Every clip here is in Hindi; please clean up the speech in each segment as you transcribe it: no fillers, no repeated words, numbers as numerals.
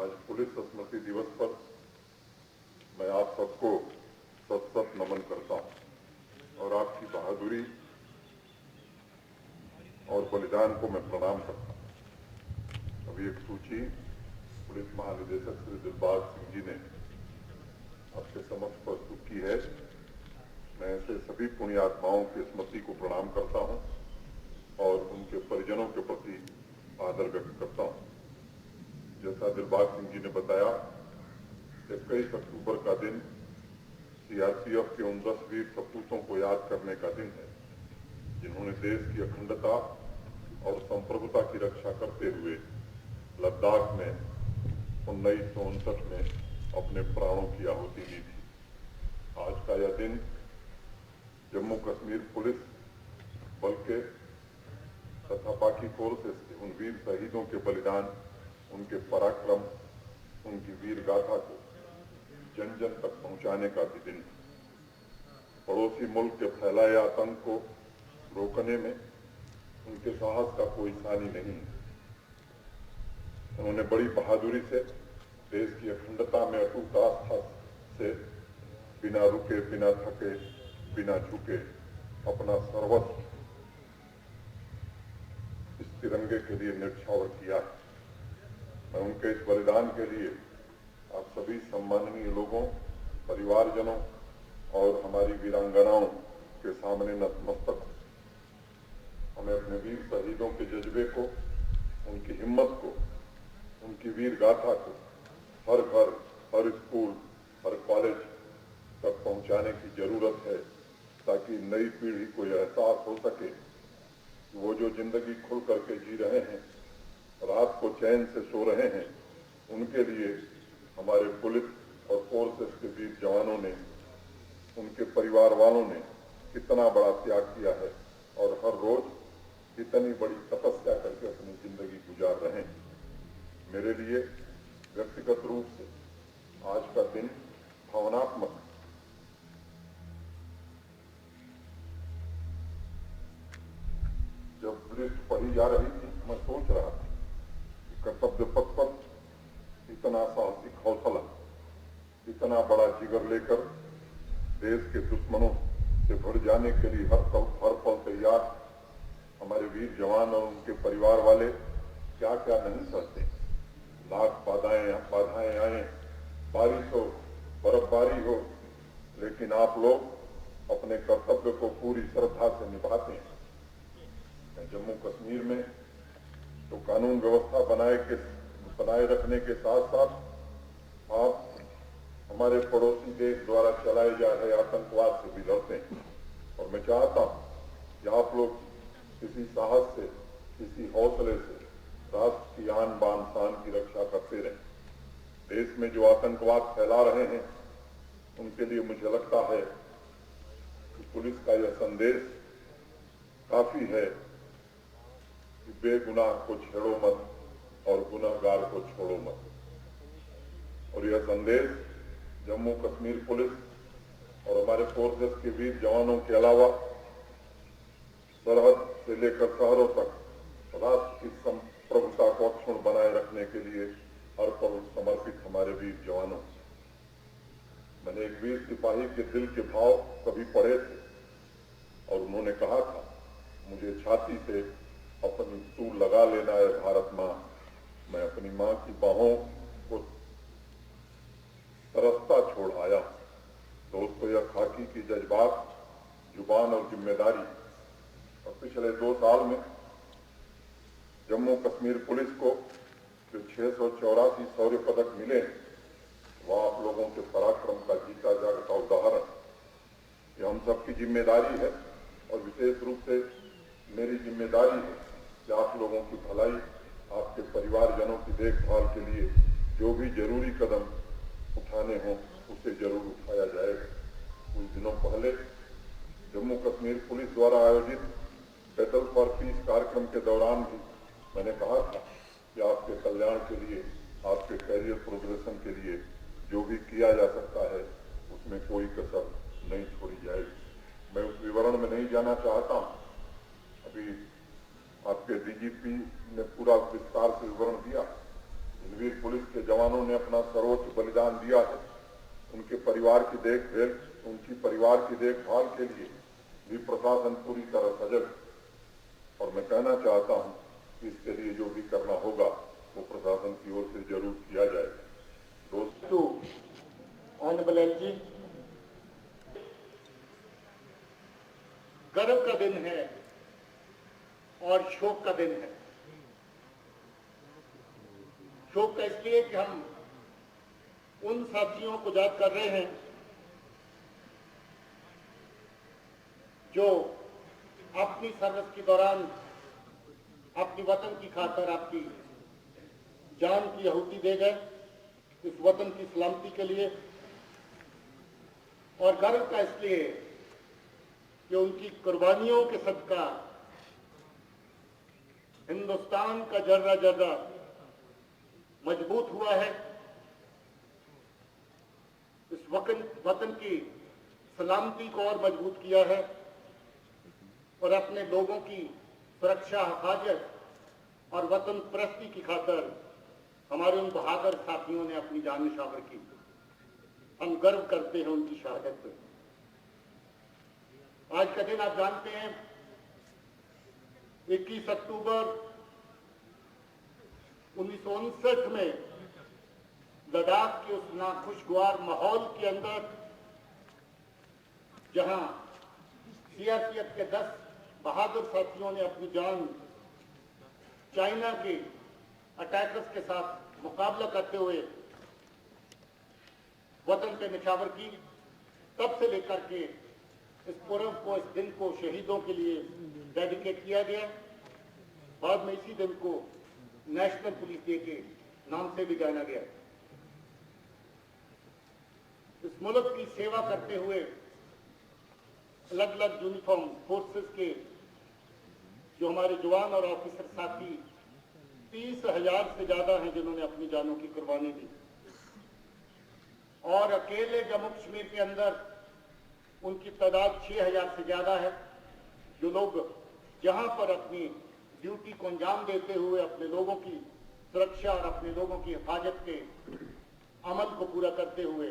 आज पुलिस स्मृति दिवस पर मैं आप सबको सत सत नमन करता हूं और आपकी बहादुरी और बलिदान को मैं प्रणाम करता हूं। अभी एक सूची पुलिस महानिदेशक श्री दिलबाग सिंह जी ने आपके समक्ष प्रस्तुत की है। मैं ऐसे सभी पुण्यात्माओं की स्मृति को प्रणाम करता हूं और उनके परिजनों के प्रति आदर व्यक्त करता हूं। जैसा दिलबाग सिंह जी ने बताया, 21 अक्टूबर का दिन सीआरपीएफ के उन 10 वीर सपूतों को याद करने का दिन है जिन्होंने देश की अखंडता और संप्रभुता की रक्षा करते हुए लद्दाख में 1959 में अपने प्राणों की आहुति दी थी। आज का यह दिन जम्मू कश्मीर पुलिस बल के तथा बाकी फोर्सेस के उन वीर शहीदों के बलिदान, उनके पराक्रम, उनकी वीर गाथा को जन जन तक पहुंचाने का भी दिन है। पड़ोसी मुल्क के फैलाए आतंक को रोकने में उनके साहस का कोई सानी नहीं है। उन्होंने बड़ी बहादुरी से देश की अखंडता में अटूट आस्था से बिना रुके, बिना थके, बिना झुके अपना सर्वस्व इस तिरंगे के लिए न्यौछावर किया है। मैं उनके इस बलिदान के लिए आप सभी सम्माननीय लोगों, परिवारजनों और हमारी वीरांगनाओं के सामने नतमस्तक हूं। हमें अपने वीर शहीदों के जज्बे को, उनकी हिम्मत को, उनकी वीर गाथा को हर घर, हर स्कूल, हर कॉलेज तक पहुंचाने की जरूरत है ताकि नई पीढ़ी को यह एहसास हो सके कि वो जो जिंदगी खुल करके जी रहे हैं, रात को चैन से सो रहे हैं, उनके लिए हमारे पुलिस और फोर्सेस के वीर जवानों ने, उनके परिवार वालों ने कितना बड़ा त्याग किया है और हर रोज कितनी बड़ी तपस्या करके अपनी जिंदगी गुजार रहे हैं। मेरे लिए व्यक्तिगत रूप से आज का दिन भावनात्मक है। जब लिस्ट पढ़ी जा रही थी, मैं सोच रहा था कि कर्तव्य पथ पर इतना साहसिक हौसला, इतना बड़ा जिगर लेकर देश के दुश्मनों से भर जाने के लिए हर पल तैयार हमारे वीर जवान और उनके परिवार वाले क्या क्या नहीं करते। लाख बाधाएं आए, बारिश हो, बर्फबारी हो, लेकिन आप लोग अपने कर्तव्य को पूरी श्रद्धा से निभाते हैं। जम्मू कश्मीर में तो कानून व्यवस्था बनाए रखने के साथ साथ आप हमारे पड़ोसी देश द्वारा चलाए जा रहे आतंकवाद से भी लड़ते हैं और मैं चाहता हूं कि आप लोग किसी साहस से, किसी हौसले से राष्ट्र की आन बान शान की रक्षा करते रहें। देश में जो आतंकवाद फैला रहे हैं उनके लिए मुझे लगता है कि पुलिस का यह संदेश काफी है कि बेगुनाह को छेड़ो मत और गुनहगार को छोड़ो मत। और यह संदेश जम्मू कश्मीर पुलिस और हमारे फोर्सेस के वीर जवानों के अलावा सरहद से लेकर शहरों तक राष्ट्र की संप्रभुता को अक्षुण्ण बनाए रखने के लिए हर पल समर्पित हमारे वीर जवानों। मैंने एक वीर सिपाही के दिल के भाव कभी पढ़े थे और उन्होंने कहा था, मुझे छाती से अपनी सूर लगा लेना है भारत मां, मैं अपनी मां की बाहों को तरसता छोड़ आया। दोस्तों, यह खाकी की जज्बात, जुबान और जिम्मेदारी और पिछले 2 साल में जम्मू कश्मीर पुलिस को जो 684 शौर्य पदक मिले, वह आप लोगों के पराक्रम का जीता जागता उदाहरण। ये हम सबकी जिम्मेदारी है और विशेष रूप से मेरी जिम्मेदारी है कि आप लोगों की भलाई, आपके परिवारजनों की देखभाल के लिए जो भी जरूरी कदम उठाने हों उसे जरूर उठाया जाएगा। कुछ दिनों पहले जम्मू कश्मीर पुलिस द्वारा आयोजित बैटल फॉर पीस कार्यक्रम के दौरान भी मैंने कहा था कि आपके कल्याण के लिए, आपके कैरियर प्रोग्रेशन के लिए जो भी किया जा सकता है उसमें कोई कसर नहीं छोड़ी जाएगी। मैं उस विवरण में नहीं जाना चाहता हूं। अभी आपके डीजीपी ने पूरा विस्तार से विवरण दिया। इन वीर पुलिस के जवानों ने अपना सर्वोच्च बलिदान दिया है, उनके परिवार की देखभाल के लिए भी प्रशासन पूरी तरह सजग है। और मैं कहना चाहता हूं कि इसके लिए जो भी करना होगा वो प्रशासन की ओर से जरूर किया जाएगा। दोस्तों, ऑनरेबल एलजी, गर्व का दिन है और शोक का दिन है। शोक का इसलिए कि हम उन साथियों को याद कर रहे हैं जो अपनी सर्विस के दौरान अपनी वतन की खातिर आपकी जान की आहुति दे गए, इस वतन की सलामती के लिए। और गर्व का इसलिए कि उनकी कुर्बानियों के सदका हिंदुस्तान का जर्रा जर्रा मजबूत हुआ है। इस वतन की सलामती को और मजबूत किया है और अपने लोगों की सुरक्षा, हिफाजत और वतन परस्ती की खातिर हमारे उन बहादुर साथियों ने अपनी जान निछावर की। हम गर्व करते हैं उनकी शहादत पर। आज का दिन आप जानते हैं, 21 अक्टूबर 1959 में लद्दाख के उस नाखुशगवार माहौल के अंदर जहां सीआरपीएफ के 10 बहादुर साथियों ने अपनी जान चाइना के अटैकर्स के साथ मुकाबला करते हुए वतन पे निछावर की, तब से लेकर के इस पर्व को, इस दिन को शहीदों के लिए डेडिकेट किया गया। बाद में इसी दिन को नेशनल पुलिस डे के नाम से भी जाना गया। इस मुल्क की सेवा करते हुए अलग अलग यूनिफॉर्म फोर्सेस के जो हमारे जवान और ऑफिसर साथी 30,000 से ज्यादा हैं जिन्होंने अपनी जानों की कुर्बानी दी। और अकेले जम्मू कश्मीर के अंदर उनकी तादाद 6,000 से ज्यादा है, जो लोग जहां पर अपनी ड्यूटी को अंजाम देते हुए अपने लोगों की सुरक्षा और अपने लोगों की हिफाजत के अमल को पूरा करते हुए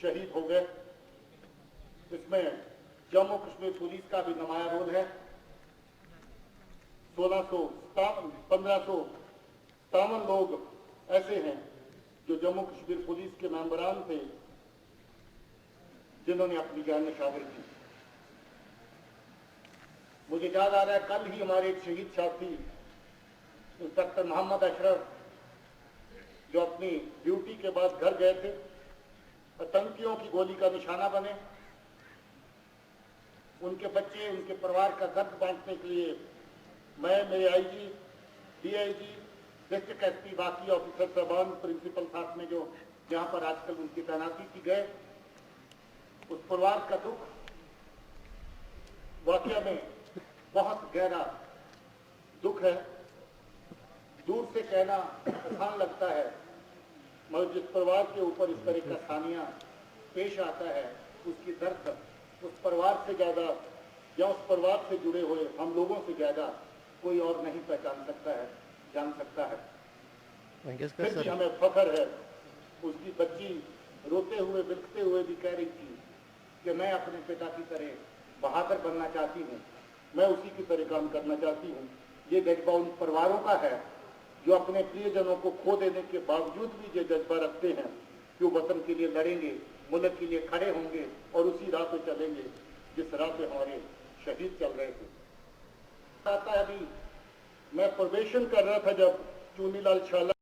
शहीद हो गए। इसमें जम्मू कश्मीर पुलिस का भी नुमाया रोल है। 1557 लोग ऐसे हैं जो जम्मू कश्मीर पुलिस के मेंबरान थे जिन्होंने अपनी जान निछावर की। मुझे याद आ रहा है, कल ही हमारे एक शहीद साथी इंस्पेक्टर मोहम्मद अशरफ, जो अपनी ड्यूटी के बाद घर गए थे, आतंकियों की गोली का निशाना बने। उनके बच्चे, उनके परिवार का दर्द बांटने के लिए मैं, मेरे आईजी, डीआईजी, डिस्ट्रिक्ट एसपी, बाकी ऑफिसर साहबान, प्रिंसिपल साथ में जो जहां पर आजकल उनकी तैनाती की गए, उस परिवार का दुख वाकया में बहुत गहरा दुख है। दूर से कहना आसान लगता है, मगर जिस परिवार के ऊपर इस तरह का सानिया पेश आता है, उसकी दर्द उस परिवार से ज्यादा या उस परिवार से जुड़े हुए हम लोगों से ज्यादा कोई और नहीं पहचान सकता है, जान सकता है। फिर भी हमें फख्र है, उसकी बच्ची रोते हुए, बिलखते हुए भी कह रही थी कि मैं अपने पिता की तरह बहादुर बनना चाहती हूँ, मैं उसी की तरह काम करना चाहती हूँ। ये जज्बा उन परिवारों का है जो अपने प्रियजनों को खो देने के बावजूद भी ये जज्बा रखते हैं कि वो वतन के लिए लड़ेंगे, मुल्क के लिए खड़े होंगे और उसी राह पे चलेंगे जिस राह पे हमारे शहीद चल रहे थे। अभी मैं प्रोबेशन कर रहा था जब चुनीलाल शाला